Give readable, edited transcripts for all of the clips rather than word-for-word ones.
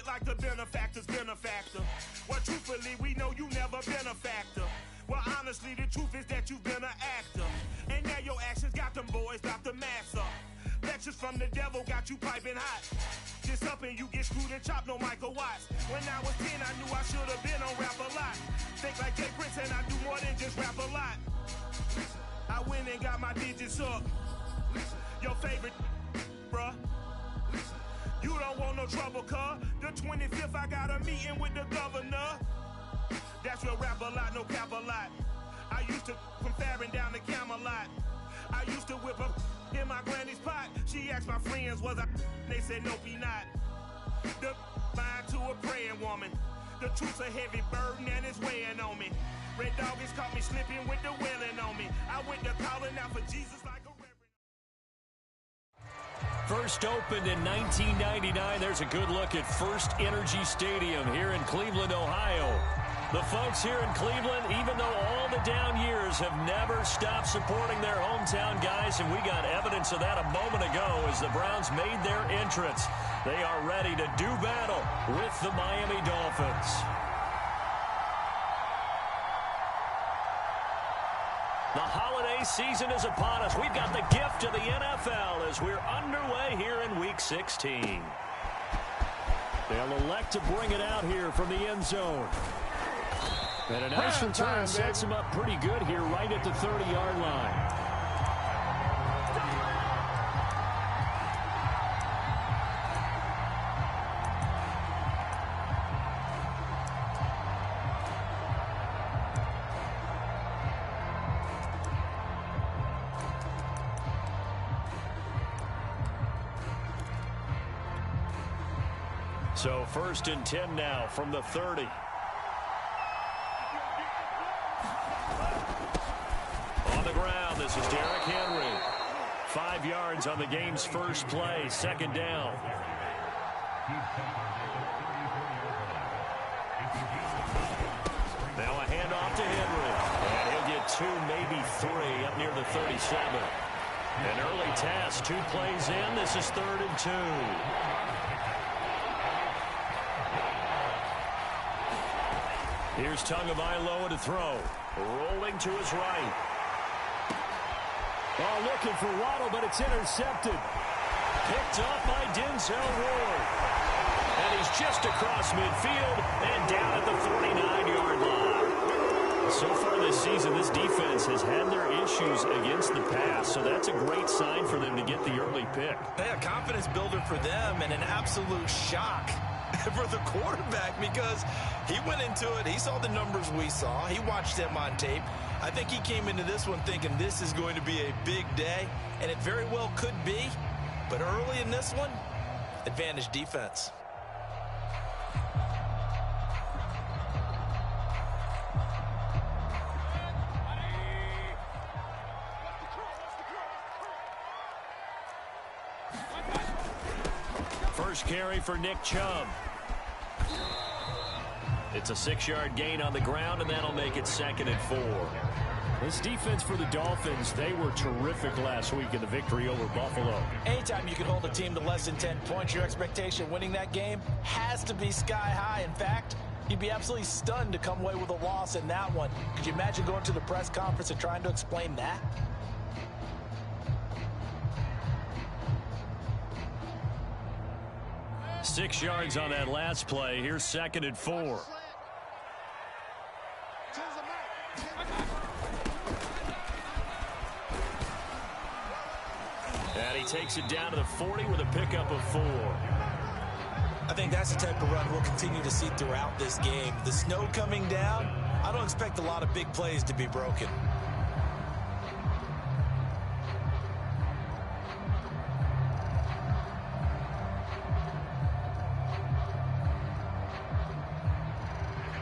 it like the benefactor's benefactor. Well, truthfully, we know you never been a factor. Well, honestly, the truth is that you've been an actor. And now your actions got them boys about to mass up. Lectures from the devil got you piping hot. Just up and you get screwed and chopped, no Michael Watts. When I was 10, I knew I should have been on Rap a Lot. Think like Jay Prince and I do more than just rap a lot. I went and got my digits up. Your favorite, bruh. You don't want no trouble, cuz. The 25th, I got a meeting with the governor. That's real rap a lot, no cap a lot. I used to from Farron down to Camelot. I used to whip up in my granny's pot. She asked my friends, was I? They said, nope, he not. The mind to a praying woman. The truth's a heavy burden and it's weighing on me. Red Dog has caught me slipping with the wailing on me. I went to calling out for Jesus like a reverend. First opened in 1999. There's a good look at First Energy Stadium here in Cleveland, Ohio. The folks here in Cleveland, even though all the down years, have never stopped supporting their hometown guys, and we got evidence of that a moment ago as the Browns made their entrance. They are ready to do battle with the Miami Dolphins. The holiday season is upon us. We've got the gift of the NFL as we're underway here in Week 16. They'll elect to bring it out here from the end zone. And a nice return sets him up pretty good here right at the 30-yard line. So 1st and 10 now from the 30. On the ground, this is Derrick Henry. 5 yards on the game's first play, 2nd down. Now a handoff to Henry. And he'll get 2, maybe 3 up near the 37. An early task, 2 plays in. This is 3rd and 2. Here's Tagovailoa to throw. Rolling to his right. Oh, looking for Waddle, but it's intercepted. Picked up by Denzel Ward. And he's just across midfield and down at the 49-yard line. So far this season, this defense has had their issues against the pass, so that's a great sign for them to get the early pick. Yeah, confidence builder for them and an absolute shock for the quarterback because he went into it. He saw the numbers we saw. He watched them on tape. I think he came into this one thinking this is going to be a big day, and it very well could be. But early in this one, advantage defense. First carry for Nick Chubb. It's a 6-yard gain on the ground, and that'll make it 2nd and 4. This defense for the Dolphins, they were terrific last week in the victory over Buffalo. Anytime you can hold a team to less than 10 points, your expectation winning that game has to be sky high. In fact, you'd be absolutely stunned to come away with a loss in that one. Could you imagine going to the press conference and trying to explain that? Six yards on that last play. Here's 2nd and 4. And he takes it down to the 40 with a pickup of 4. I think that's the type of run we'll continue to see throughout this game. The snow coming down, I don't expect a lot of big plays to be broken.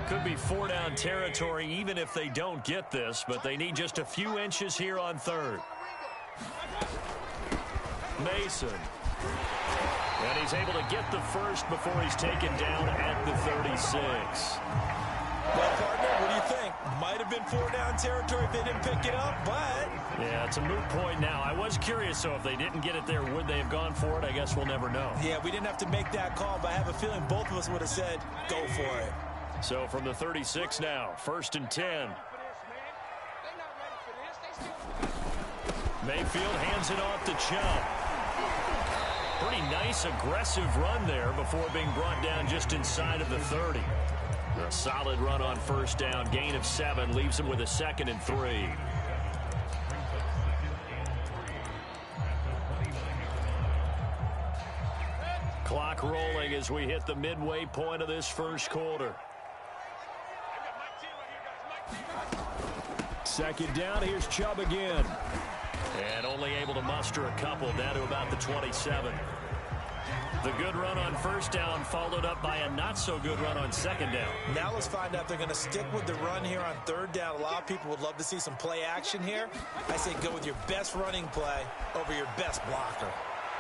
Could be 4-down territory even if they don't get this, but they need just a few inches here on 3rd. Mason. And he's able to get the first before he's taken down at the 36. Well, partner, what do you think? Might have been 4-down territory if they didn't pick it up, but... Yeah, it's a moot point now. I was curious, so if they didn't get it there, would they have gone for it? I guess we'll never know. Yeah, we didn't have to make that call, but I have a feeling both of us would have said, go for it. So from the 36 now, 1st and 10. Mayfield hands it off to Chubb. Pretty nice, aggressive run there before being brought down just inside of the 30. A solid run on 1st down, gain of 7, leaves him with a 2nd and 3. Clock rolling as we hit the midway point of this first quarter. 2nd down, here's Chubb again. And only able to muster a couple, down to about the 27. The good run on 1st down followed up by a not-so-good run on 2nd down. Now let's find out if they're going to stick with the run here on 3rd down. A lot of people would love to see some play action here. I say go with your best running play over your best blocker.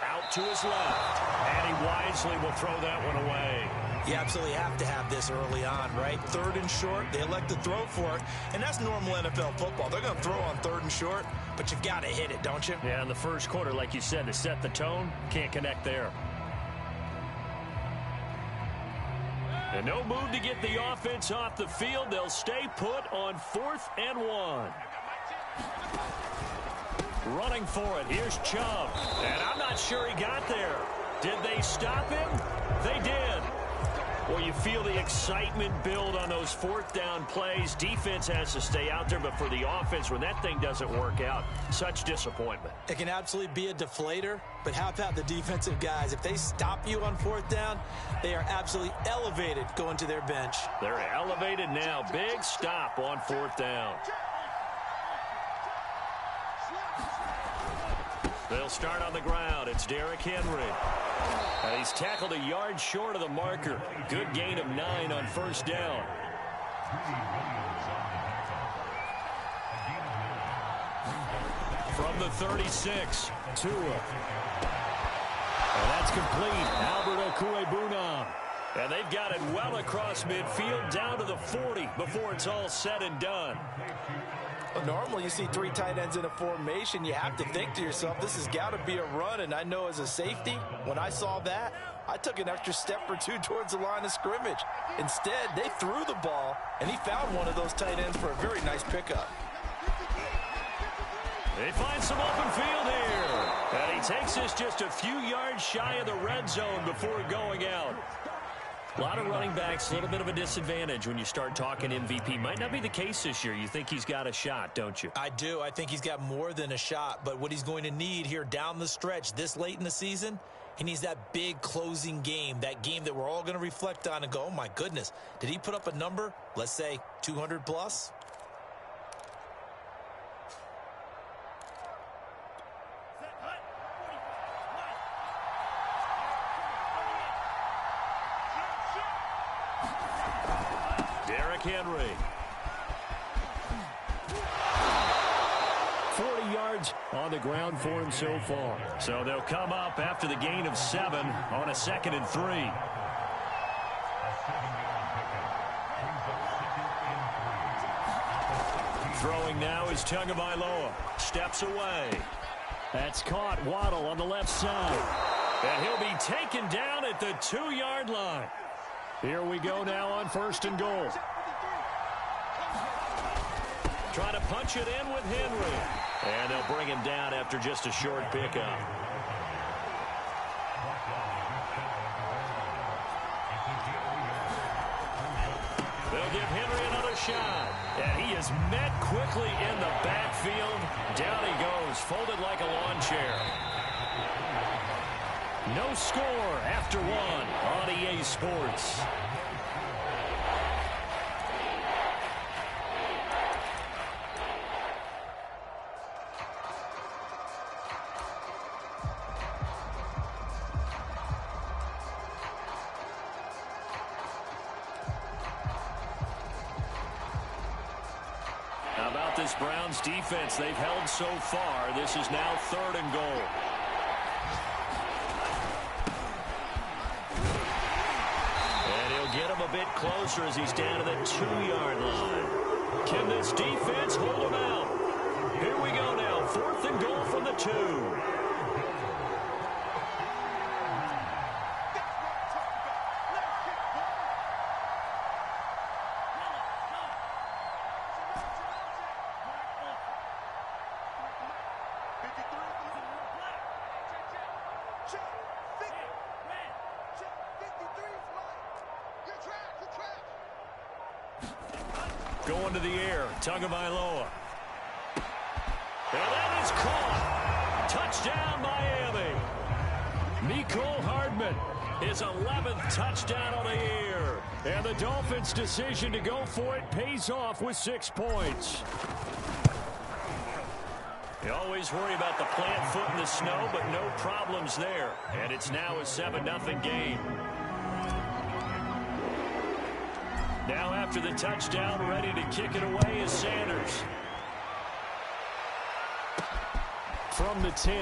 Out to his left, and he wisely will throw that one away. You absolutely have to have this early on, right? 3rd and short, they elect to throw for it, and that's normal NFL football. They're going to throw on 3rd and short, but you've got to hit it, don't you? Yeah, in the first quarter, like you said, to set the tone, can't connect there. And no move to get the offense off the field. They'll stay put on 4th and 1. Running for it. Here's Chubb. And I'm not sure he got there. Did they stop him? They did. Well, you feel the excitement build on those 4th down plays. Defense has to stay out there, but for the offense, when that thing doesn't work out, such disappointment. It can absolutely be a deflator, but how about the defensive guys? If they stop you on 4th down, they are absolutely elevated going to their bench. They're elevated now. Big stop on 4th down. They'll start on the ground. It's Derrick Henry. And he's tackled a yard short of the marker. Good gain of 9 on 1st down. From the 36, Tua. And that's complete. Albert Okwuegbunam. And they've got it well across midfield down to the 40 before it's all said and done. Well, normally you see 3 tight ends in a formation. You have to think to yourself, this has got to be a run. And I know as a safety, when I saw that, I took an extra step or 2 towards the line of scrimmage. Instead, they threw the ball, and he found one of those tight ends for a very nice pickup. They find some open field here. And he takes this just a few yards shy of the red zone before going out. A lot of running backs, a little bit of a disadvantage when you start talking MVP. Might not be the case this year. You think he's got a shot, don't you? I do. I think he's got more than a shot. But what he's going to need here down the stretch this late in the season, he needs that big closing game, that game that we're all going to reflect on and go, oh, my goodness, did he put up a number, let's say 200 plus? Henry. 40 yards on the ground for him so far. So they'll come up after the gain of 7 on a 2nd and 3. Throwing now is Tagovailoa. Steps away. That's caught. Waddle on the left side. And he'll be taken down at the 2-yard line. Here we go now on 1st and goal. Trying to punch it in with Henry. And they'll bring him down after just a short pickup. They'll give Henry another shot. And he is met quickly in the backfield. Down he goes, folded like a lawn chair. No score after 1 on EA Sports. How about this Browns defense? They've held so far. This is now 3rd and goal. And he'll get him a bit closer as he's down to the 2-yard line. Can this defense hold them out? Here we go now. 4th and goal from the 2. Going to the air, Tagovailoa. And that is caught. Touchdown, Miami. Mecole Hardman, his 11th touchdown on the year. And the Dolphins' decision to go for it pays off with 6 points. You always worry about the plant foot in the snow, but no problems there. And it's now a 7-0 game. Now after the touchdown, ready to kick it away is Sanders. From the 10.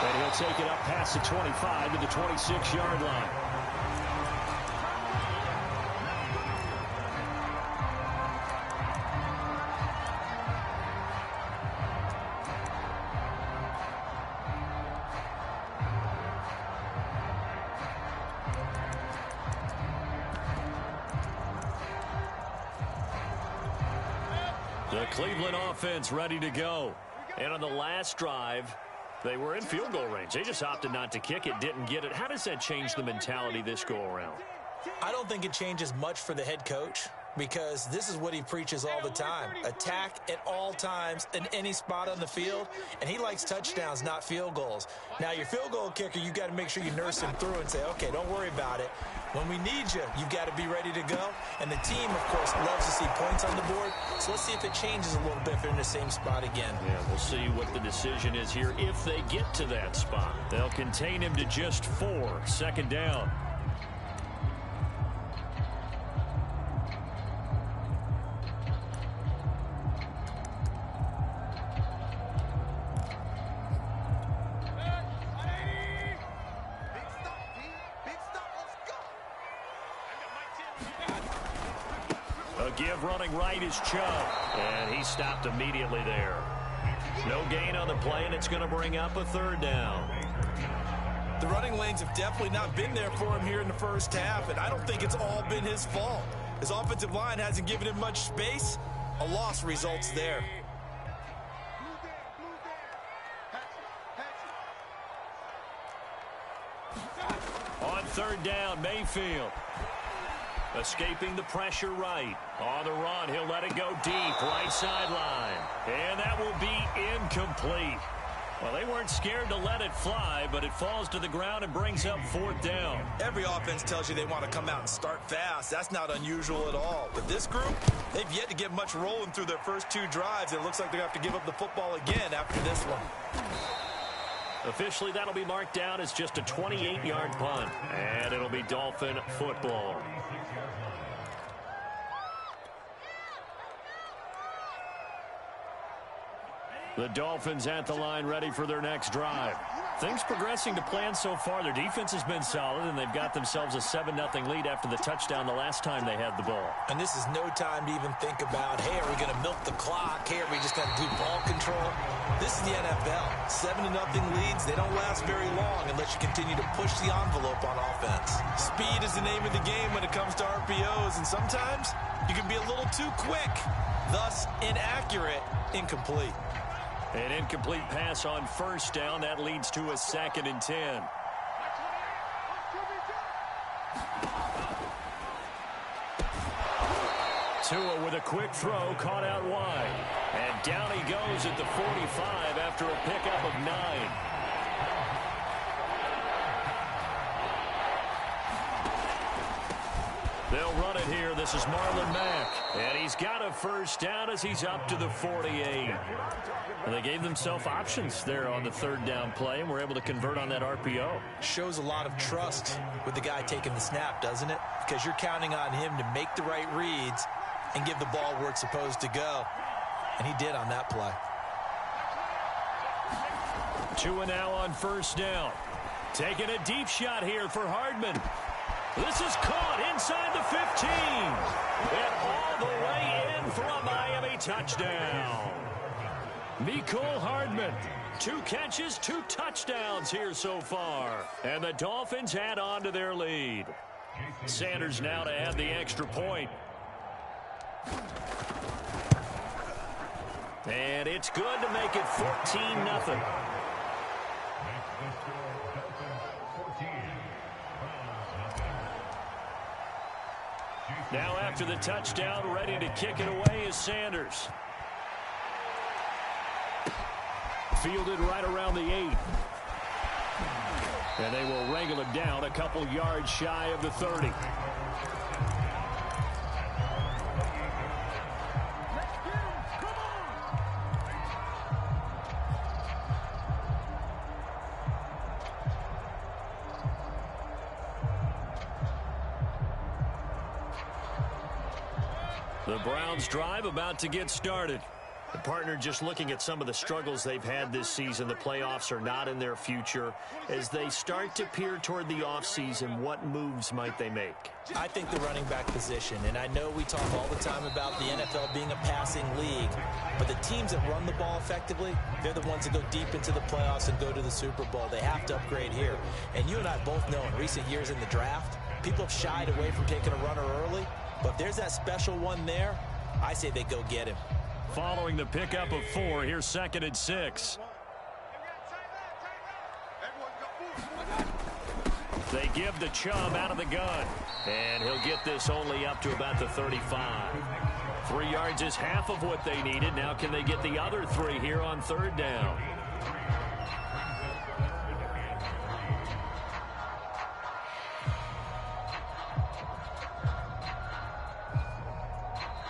And he'll take it up past the 25 to the 26-yard line. The Cleveland offense ready to go. And on the last drive, they were in field goal range. They just opted not to kick it, didn't get it. How does that change the mentality this go-around? I don't think it changes much for the head coach, because this is what he preaches all the time. Attack at all times in any spot on the field, and he likes touchdowns, not field goals. Now, your field goal kicker, you've got to make sure you nurse him through and say, okay, don't worry about it. When we need you, you've got to be ready to go. And the team, of course, loves to see points on the board. So let's see if it changes a little bit if they're in the same spot again. Yeah, we'll see what the decision is here if they get to that spot. They'll contain him to just 4. 2nd down. Give running right is Chubb, and he stopped immediately there. No gain on the play, and it's going to bring up a 3rd down. The running lanes have definitely not been there for him here in the first half, and I don't think it's all been his fault. His offensive line hasn't given him much space. A loss results there. On 3rd down, Mayfield. Escaping the pressure right. On the run, he'll let it go deep, right sideline. And that will be incomplete. Well, they weren't scared to let it fly, but it falls to the ground and brings up 4th down. Every offense tells you they want to come out and start fast. That's not unusual at all. But this group, they've yet to get much rolling through their first 2 drives. It looks like they're going to have to give up the football again after this one. Officially, that'll be marked down as just a 28-yard punt. And it'll be Dolphin football. The Dolphins at the line ready for their next drive. Things progressing to plan so far. Their defense has been solid, and they've got themselves a 7-0 lead after the touchdown the last time they had the ball. And this is no time to even think about, hey, are we going to milk the clock? Hey, are we just going to do ball control? This is the NFL. 7-0 leads, they don't last very long unless you continue to push the envelope on offense. Speed is the name of the game when it comes to RPOs, and sometimes you can be a little too quick, thus inaccurate, incomplete. An incomplete pass on 1st down. That leads to a 2nd and 10. Tua with a quick throw, caught out wide. And down he goes at the 45 after a pickup of 9. They'll run it here. This is Marlon Mack. And he's got a 1st down as he's up to the 48. And they gave themselves options there on the 3rd down play and were able to convert on that RPO. Shows a lot of trust with the guy taking the snap, doesn't it? Because you're counting on him to make the right reads and give the ball where it's supposed to go. And he did on that play. Tua now on 1st down. Taking a deep shot here for Hardman. This is caught inside the 15. And all the way in for a Miami touchdown. Mecole Hardman, 2 catches, 2 touchdowns here so far. And the Dolphins add on to their lead. Sanders now to add the extra point. And it's good to make it 14-0. Now after the touchdown, ready to kick it away is Sanders. Fielded right around the 8. And they will wrangle it down a couple yards shy of the 30. The Browns drive about to get started. The partner, just looking at some of the struggles they've had this season, the playoffs are not in their future. As they start to peer toward the offseason, what moves might they make? I think the running back position, and I know we talk all the time about the NFL being a passing league, but the teams that run the ball effectively, they're the ones that go deep into the playoffs and go to the Super Bowl. They have to upgrade here. And you and I both know in recent years in the draft, people have shied away from taking a runner early, but if there's that special one there, I say they go get him. Following the pickup of 4, here's 2nd and 6. They give the Chubb out of the gun. And he'll get this only up to about the 35. 3 yards is half of what they needed. Now can they get the other 3 here on 3rd down?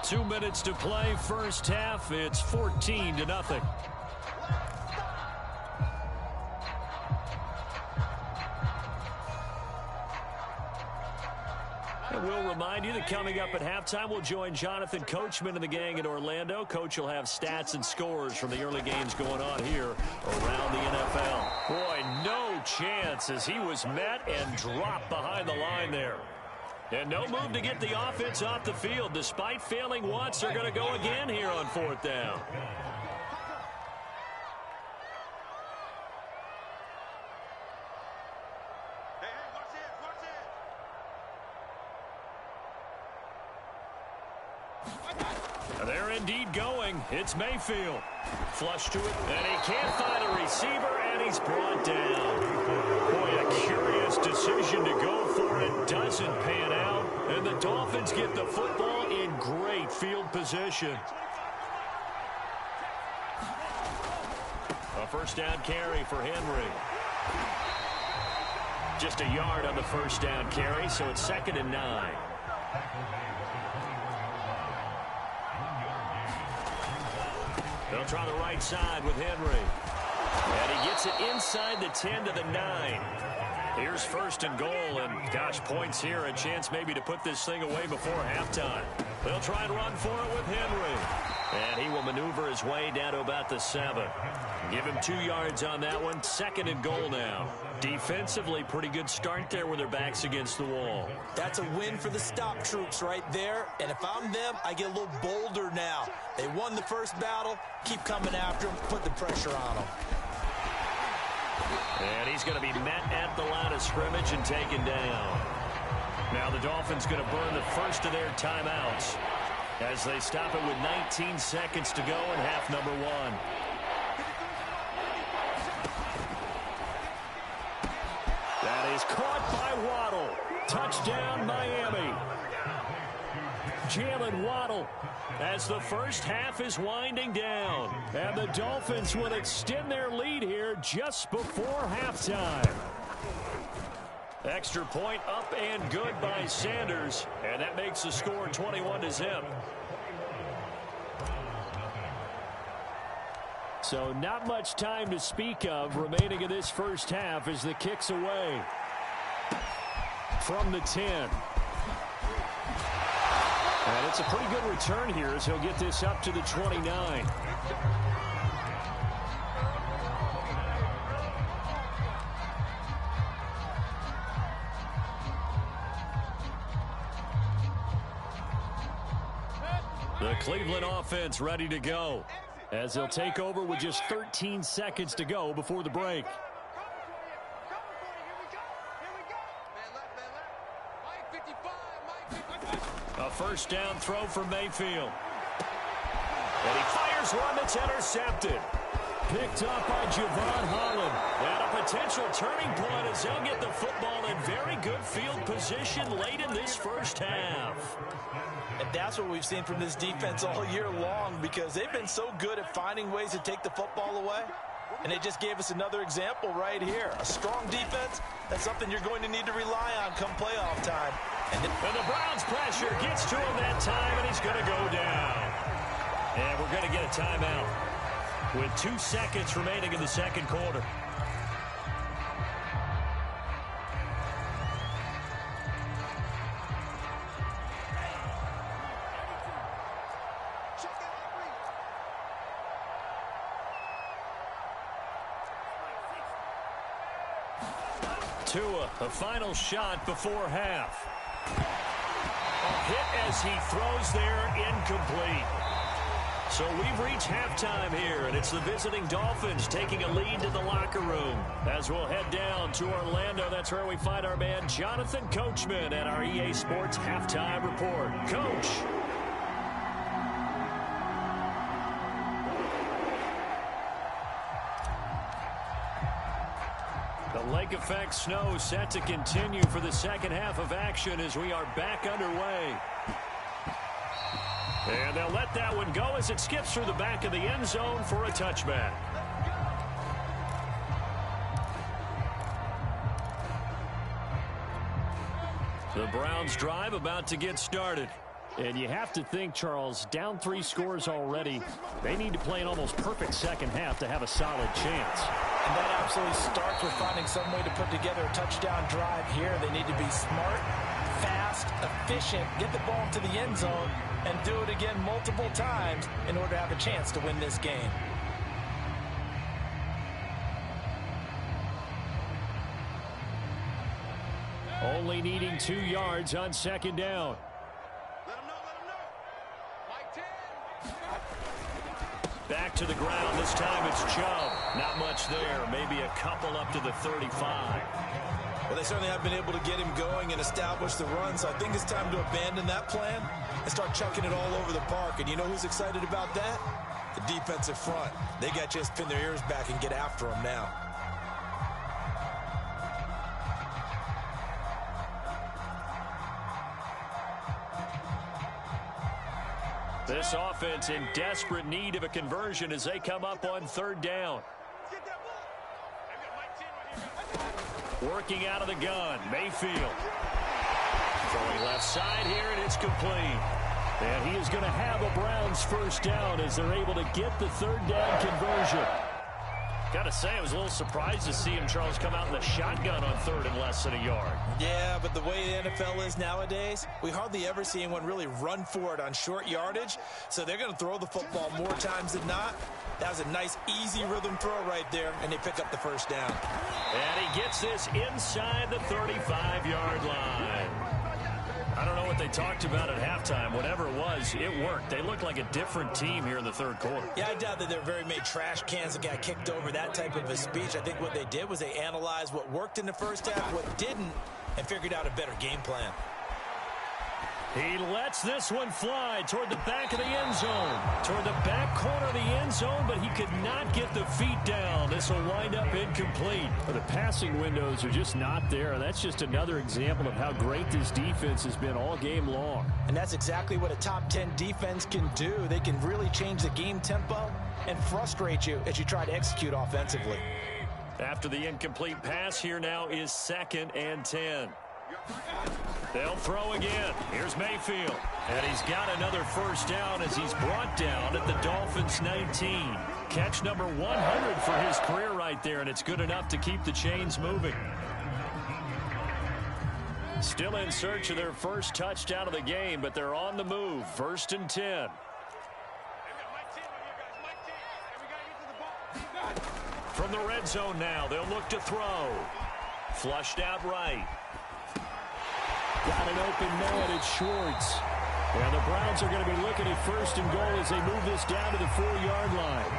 Two minutes to play, first half. It's 14-0. And we'll remind you that coming up at halftime, we'll join Jonathan Coachman and the gang in Orlando. Coach will have stats and scores from the early games going on here around the NFL. Boy, no chance as he was met and dropped behind the line there. And no move to get the offense off the field. Despite failing once, they're going to go again here on 4th down. They're indeed going. It's Mayfield. Flush to it, and he can't find a receiver, and he's brought down. Boy, a curious decision to go for it. Doesn't pan out, and the Dolphins get the football in great field position. A first down carry for Henry. Just a yard on the first down carry, so it's 2nd and 9. They'll try the right side with Henry. And he gets it inside the 10 to the 9. Here's 1st and goal, and gosh, points here, a chance maybe to put this thing away before halftime. They'll try and run for it with Henry. And he will maneuver his way down to about the 7. Give him 2 yards on that one. 2nd and goal now. Defensively, pretty good start there with their backs against the wall. That's a win for the stop troops right there. And if I'm them, I get a little bolder now. They won the first battle. Keep coming after them. Put the pressure on them. And he's going to be met at the line of scrimmage and taken down. Now the Dolphins going to burn the first of their timeouts as they stop it with 19 seconds to go in half number 1. That is caught by Waddle. Touchdown, Miami. Jalen Waddle as the first half is winding down. And the Dolphins will extend their lead here just before halftime. Extra point up and good by Sanders. And that makes the score 21-0. So not much time to speak of remaining in this first half as the kick's away from the 10. And it's a pretty good return here as he'll get this up to the 29. The Cleveland offense ready to go as they'll take over with just 13 seconds to go before the break. A first down throw for Mayfield. And he fires one that's intercepted. Picked up by Javon Holland. And a potential turning point as they'll get the football in very good field position late in this first half. And that's what we've seen from this defense all year long, because they've been so good at finding ways to take the football away. And they just gave us another example right here. A strong defense, that's something you're going to need to rely on come playoff time. And the Browns' pressure gets to him that time, and he's going to go down. And we're going to get a timeout with 2 seconds remaining in the second quarter. Tua, a final shot before half. A hit as he throws there, incomplete. So we've reached halftime here, and it's the visiting Dolphins taking a lead to the locker room. As we'll head down to Orlando, that's where we find our man Jonathan Coachman at our EA Sports Halftime Report. Coach. The lake effect snow set to continue for the second half of action as we are back underway. And they'll let that one go as it skips through the back of the end zone for a touchback. The Browns drive about to get started. And you have to think, Charles, down 3 scores already. They need to play an almost perfect second half to have a solid chance. And that absolutely starts with finding some way to put together a touchdown drive here. They need to be smart, fast, efficient, get the ball to the end zone, and do it again multiple times in order to have a chance to win this game. Only needing 2 yards on second down. Back to the ground. This time it's Chubb. Not much there. Maybe a couple up to the 35. Well, they certainly have been able to get him going and establish the run, so I think it's time to abandon that plan and start chucking it all over the park. And you know who's excited about that? The defensive front. They got to just pin their ears back and get after him now. This offense in desperate need of a conversion as they come up on third down. Working out of the gun, Mayfield. Throwing left side here, and it's complete. And he is going to have a Browns first down as they're able to get the third down conversion. Got to say, I was a little surprised to see him, Charles, come out in the shotgun on third and less than a yard. Yeah, but the way the NFL is nowadays, we hardly ever see anyone really run for it on short yardage. So they're going to throw the football more times than not. That was a nice, easy rhythm throw right there, and they pick up the first down. And he gets this inside the 35-yard line. I don't know what they talked about at halftime. Whatever it was, it worked. They looked like a different team here in the third quarter. Yeah, I doubt that there very many trash cans that got kicked over, that type of a speech. I think what they did was they analyzed what worked in the first half, what didn't, and figured out a better game plan. He lets this one fly toward the back of the end zone. Toward the back corner of the end zone, but he could not get the feet down. This will wind up incomplete. But the passing windows are just not there. That's just another example of how great this defense has been all game long. And that's exactly what a top 10 defense can do. They can really change the game tempo and frustrate you as you try to execute offensively. After the incomplete pass, here now is 2nd and 10. They'll throw again. Here's Mayfield. And he's got another first down as he's brought down at the Dolphins 19. Catch number 100 for his career right there, and it's good enough to keep the chains moving. Still in search of their first touchdown of the game, but they're on the move. 1st and 10. From the red zone now, they'll look to throw. Flushed out right. Got an open man, it's Schwartz. And the Browns are going to be looking at first and goal as they move this down to the 4-yard line.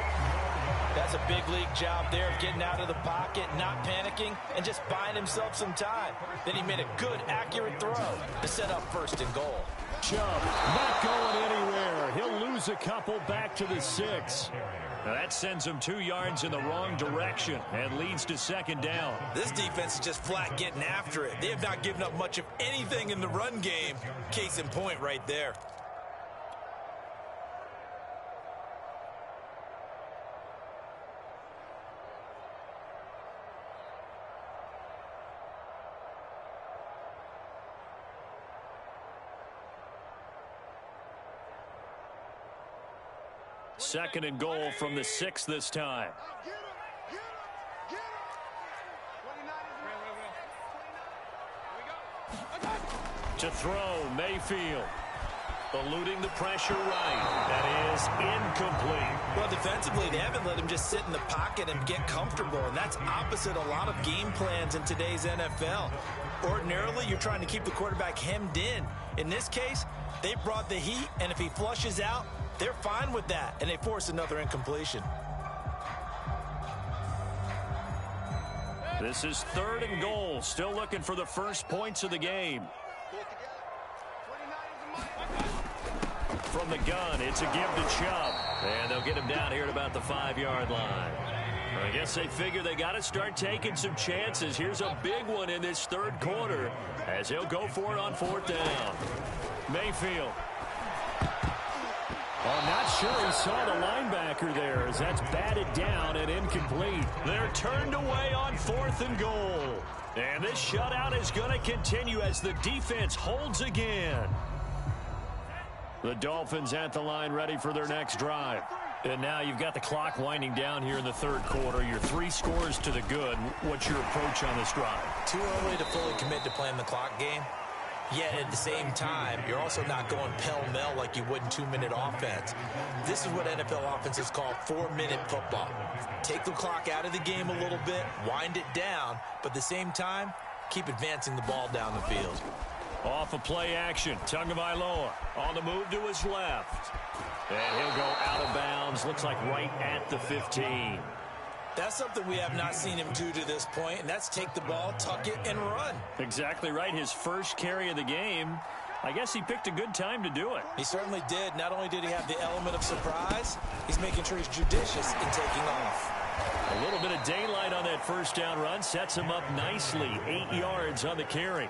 That's a big league job there of getting out of the pocket, not panicking, and just buying himself some time. Then he made a good, accurate throw to set up first and goal. Chubb not going anywhere. He'll lose a couple back to the 6. Now that sends him 2 yards in the wrong direction and leads to second down. This defense is just flat getting after it. They have not given up much of anything in the run game. Case in point right there. Second and goal from the 6 this time. To throw, Mayfield. Eluding the pressure right. That is incomplete. Well, defensively, they haven't let him just sit in the pocket and get comfortable, and that's opposite a lot of game plans in today's NFL. Ordinarily, you're trying to keep the quarterback hemmed in. In this case, they brought the heat, and if he flushes out, they're fine with that, and they force another incompletion. This is third and goal. Still looking for the first points of the game. From the gun, it's a give to Chubb. And they'll get him down here at about the 5-yard line. I guess they figure they got to start taking some chances. Here's a big one in this third quarter as he'll go for it on 4th down. Mayfield. I'm not sure he saw the linebacker there as that's batted down and incomplete. They're turned away on 4th and goal. And this shutout is going to continue as the defense holds again. The Dolphins at the line ready for their next drive. And now you've got the clock winding down here in the third quarter. You're 3 scores to the good. What's your approach on this drive? Too early to fully commit to playing the clock game. Yet at the same time, you're also not going pell-mell like you would in 2-minute offense. This is what NFL offenses call 4-minute football. Take the clock out of the game a little bit, wind it down, but at the same time, keep advancing the ball down the field. Off of play action, Tagovailoa on the move to his left. And he'll go out of bounds, looks like right at the 15. That's something we have not seen him do to this point, and that's take the ball, tuck it, and run. Exactly right. His first carry of the game. I guess he picked a good time to do it. He certainly did. Not only did he have the element of surprise, he's making sure he's judicious in taking off. A little bit of daylight on that first down run sets him up nicely. 8 yards on the carry.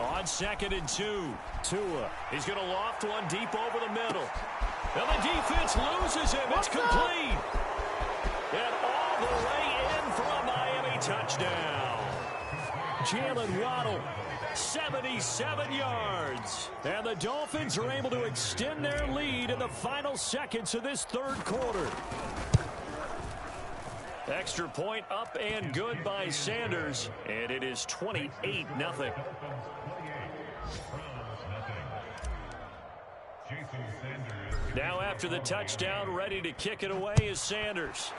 On 2nd and 2, Tua. He's going to loft one deep over the middle. And the defense loses him. It's complete. And all the way in for a Miami touchdown. Jalen Waddle, 77 yards. And the Dolphins are able to extend their lead in the final seconds of this third quarter. Extra point up and good by Sanders. And it is 28-0. Now after the touchdown, ready to kick it away is Sanders.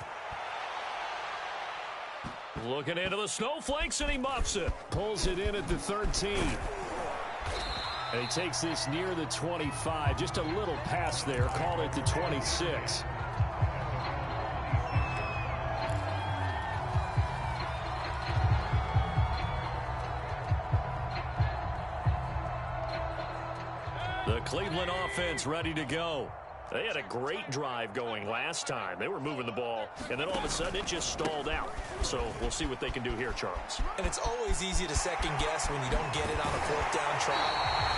Looking into the snowflakes, and he muffs it. Pulls it in at the 13. And he takes this near the 25. Just a little pass there. Call it the 26. The Cleveland offense ready to go. They had a great drive going last time. They were moving the ball, and then all of a sudden it just stalled out. So we'll see what they can do here, Charles. And it's always easy to second guess when you don't get it on a 4th down try.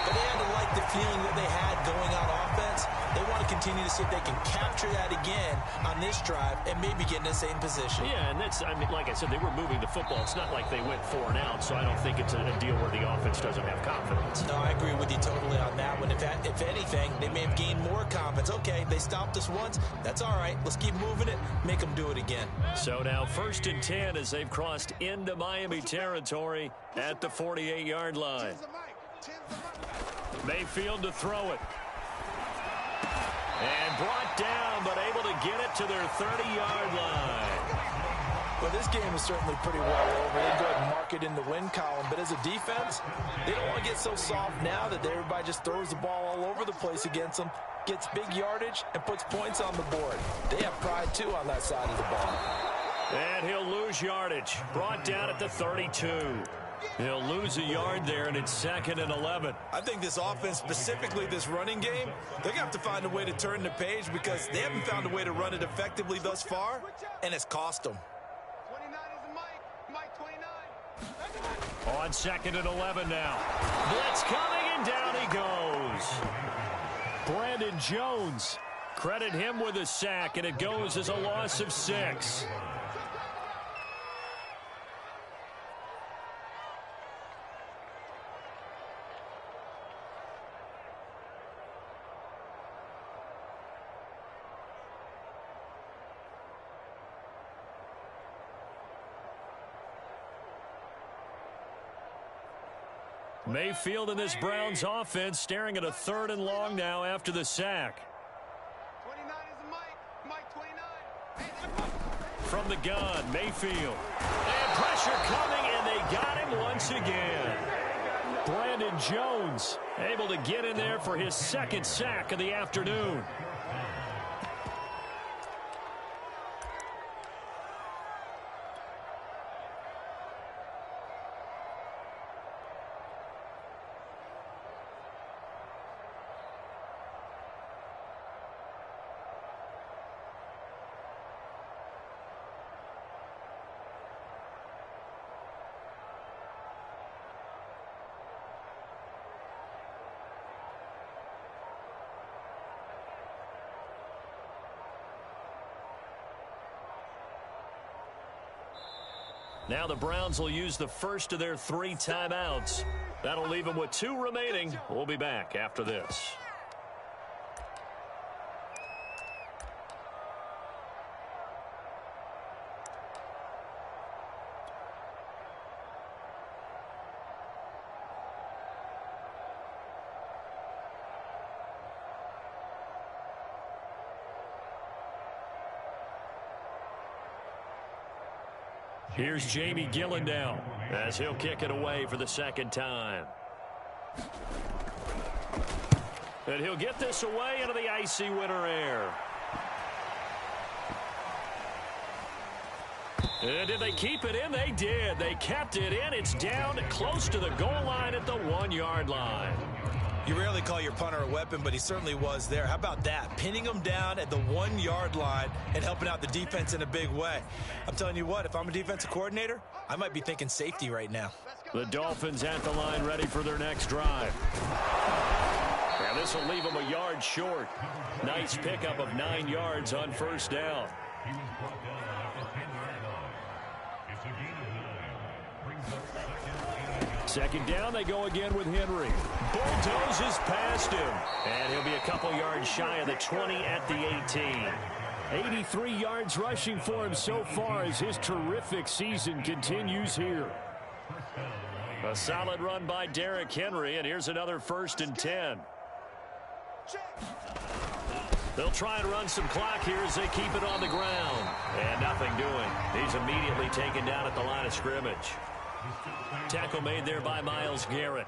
But they had to like the feeling that they had going on offense. They want to continue to see if they can capture that again on this drive and maybe get in the same position. Yeah, and that's, I mean, like I said, they were moving the football. It's not like they went 4 and out, so I don't think it's a deal where the offense doesn't have confidence. No, I agree with you totally on that one. If anything, they may have gained more confidence. Okay, they stopped us once. That's all right. Let's keep moving it. Make them do it again. So now 1st and 10 as they've crossed into Miami territory at the 48-yard line. Mayfield to throw it. And brought down, but able to get it to their 30-yard line. Well, this game is certainly pretty well over. They go ahead and mark it in the win column. But as a defense, they don't want to get so soft now that everybody just throws the ball all over the place against them, gets big yardage, and puts points on the board. They have pride, too, on that side of the ball. And he'll lose yardage. Brought down at the 32. He'll lose a yard there, and it's 2nd and 11. I think this offense, specifically this running game, they're going to have to find a way to turn the page because they haven't found a way to run it effectively thus far, and it's cost them. 29 is Mike 29. On 2nd and 11 now. Blitz coming, and down he goes. Brandon Jones. Credit him with a sack, and it goes as a loss of 6. Mayfield in this Browns offense staring at a 3rd and long now after the sack. 29 is Mike 29. From the gun, Mayfield. And pressure coming, and they got him once again. Brandon Jones able to get in there for his 2nd sack of the afternoon. Now the Browns will use the first of their 3 timeouts. That'll leave them with 2 remaining. We'll be back after this. Here's Jamie Gillen now as he'll kick it away for the 2nd time. And he'll get this away into the icy winter air. And did they keep it in? They did. They kept it in. It's down close to the goal line at the 1-yard line. You rarely call your punter a weapon, but he certainly was there. How about that? Pinning him down at the 1-yard line and helping out the defense in a big way. I'm telling you what, if I'm a defensive coordinator, I might be thinking safety right now. The Dolphins at the line ready for their next drive. And this will leave them a yard short. Nice pickup of 9 yards on 1st down. Second down, they go again with Henry. Bulldozes past him. And he'll be a couple yards shy of the 20 at the 18. 83 yards rushing for him so far as his terrific season continues here. A solid run by Derrick Henry, and here's another 1st and 10. They'll try and run some clock here as they keep it on the ground. And nothing doing. He's immediately taken down at the line of scrimmage. Tackle made there by Myles Garrett.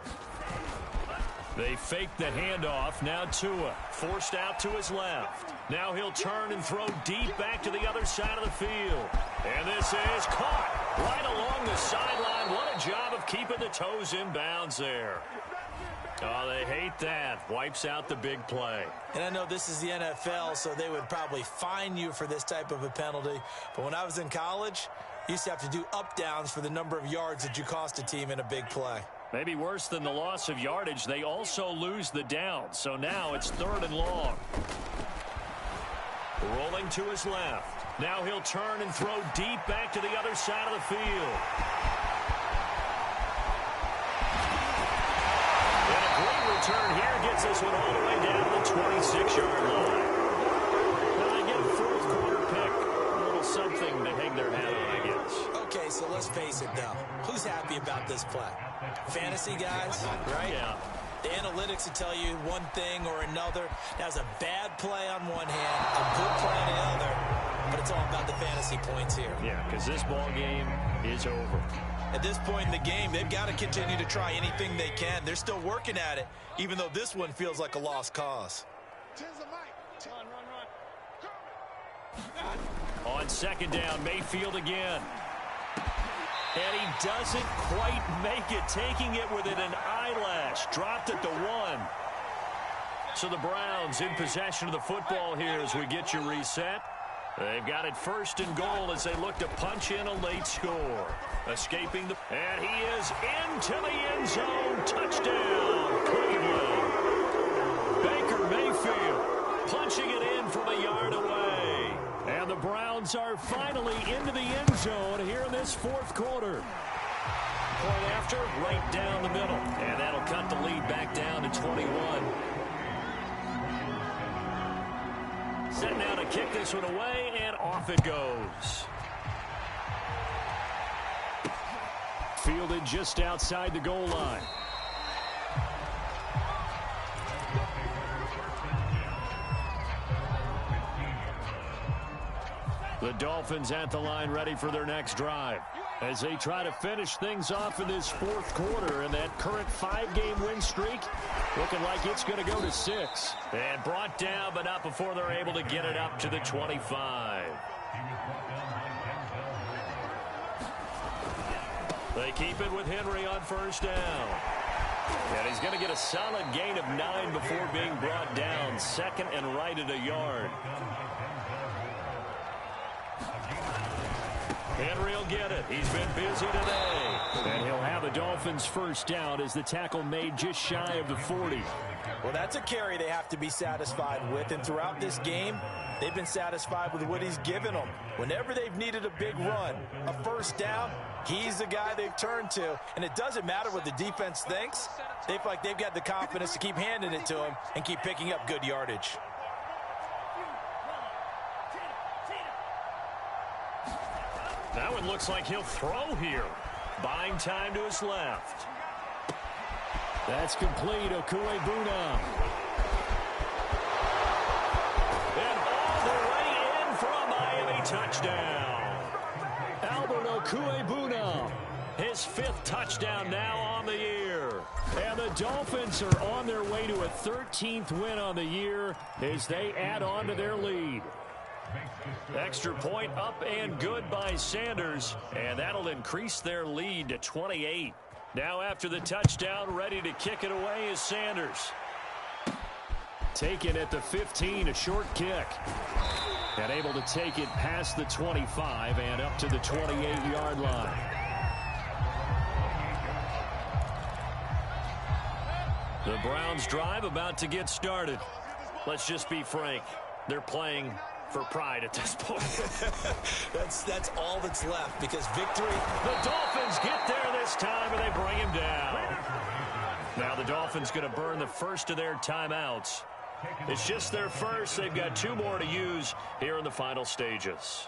They fake the handoff. Now Tua forced out to his left. Now he'll turn and throw deep back to the other side of the field. And this is caught right along the sideline. What a job of keeping the toes in bounds there. Oh, they hate that. Wipes out the big play. And I know this is the NFL, so they would probably fine you for this type of a penalty. But when I was in college, you used to have to do up-downs for the number of yards that you cost a team in a big play. Maybe worse than the loss of yardage, they also lose the down. So now it's 3rd and long. Rolling to his left. Now he'll turn and throw deep back to the other side of the field. And a great return here gets this one all the way down to the 26-yard line. Now they get a 4th quarter pick. A little something to hang their hat on, I guess. Okay, so let's face it, though. Who's happy about this play? Fantasy guys, right? Yeah. The analytics will tell you one thing or another. That was a bad play on one hand, a good play on the other, but it's all about the fantasy points here. Yeah, because this ball game is over. At this point in the game, they've got to continue to try anything they can. They're still working at it, even though this one feels like a lost cause. On second down, Mayfield again. And he doesn't quite make it, taking it within an eyelash. Dropped at the 1. So the Browns in possession of the football here as we get you reset. They've got it 1st and goal as they look to punch in a late score. Escaping the... And he is into the end zone. Touchdown, Cleveland. Baker Mayfield punching it in from a yard away. And the Browns are finally into the end zone here in this 4th quarter. Point after, right down the middle. And that'll cut the lead back down to 21. Set now to kick this one away, and off it goes. Fielded just outside the goal line. The Dolphins at the line ready for their next drive as they try to finish things off in this 4th quarter, and that current 5-game win streak looking like it's going to go to 6. And brought down, but not before they're able to get it up to the 25. They keep it with Henry on 1st down. And he's going to get a solid gain of 9 before being brought down. 2nd and right at a yard. Henry will get it. He's been busy today. And he'll have a Dolphins 1st down as the tackle made just shy of the 40. Well, that's a carry they have to be satisfied with. And throughout this game, they've been satisfied with what he's given them. Whenever they've needed a big run, a 1st down, he's the guy they've turned to. And it doesn't matter what the defense thinks. They feel like they've got the confidence to keep handing it to him and keep picking up good yardage. That one looks like he'll throw here. Buying time to his left. That's complete. Okuwebuna. And all the way in for a Miami touchdown. Albert Okuwebuna. His 5th touchdown now on the year. And the Dolphins are on their way to a 13th win on the year as they add on to their lead. Extra point up and good by Sanders, and that'll increase their lead to 28. Now after the touchdown, ready to kick it away is Sanders. Taken at the 15, a short kick. And able to take it past the 25 and up to the 28-yard line. The Browns drive about to get started. Let's just be frank. They're playing for pride at this point. That's all that's left, because victory... The Dolphins get there this time, and they bring him down. Now the Dolphins going to burn the first of their timeouts. It's just their first. They've got 2 more to use here in the final stages.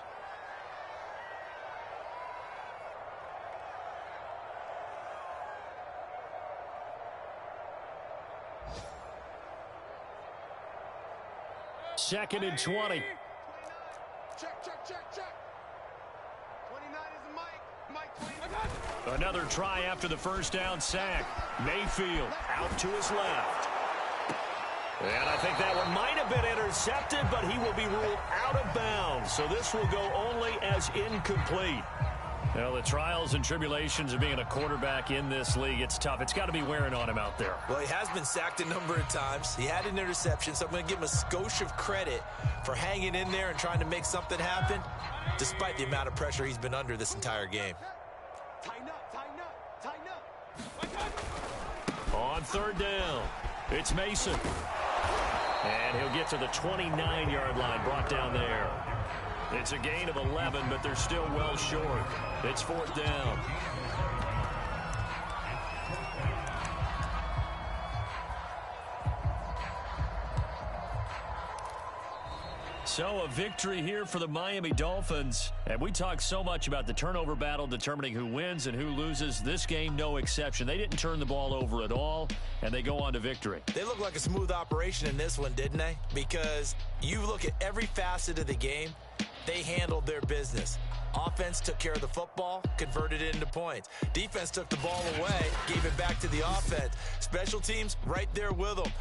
Second and 20. Check. 29 is Mike. Another try after the 1st down sack. Mayfield out to his left. And I think that one might have been intercepted, but he will be ruled out of bounds. So this will go only as incomplete. Well, the trials and tribulations of being a quarterback in this league, it's tough. It's got to be wearing on him out there. Well, he has been sacked a number of times. He had an interception, so I'm going to give him a skosh of credit for hanging in there and trying to make something happen, despite the amount of pressure he's been under this entire game. Tighten up. On 3rd down, it's Mason. And he'll get to the 29-yard line, brought down there. It's a gain of 11, but they're still well short. It's 4th down. So a victory here for the Miami Dolphins. And we talk so much about the turnover battle determining who wins and who loses. This game, no exception. They didn't turn the ball over at all, and they go on to victory. They look like a smooth operation in this one, didn't they? Because you look at every facet of the game, they handled their business. Offense took care of the football, converted it into points. Defense took the ball away, gave it back to the offense. Special teams right there with them.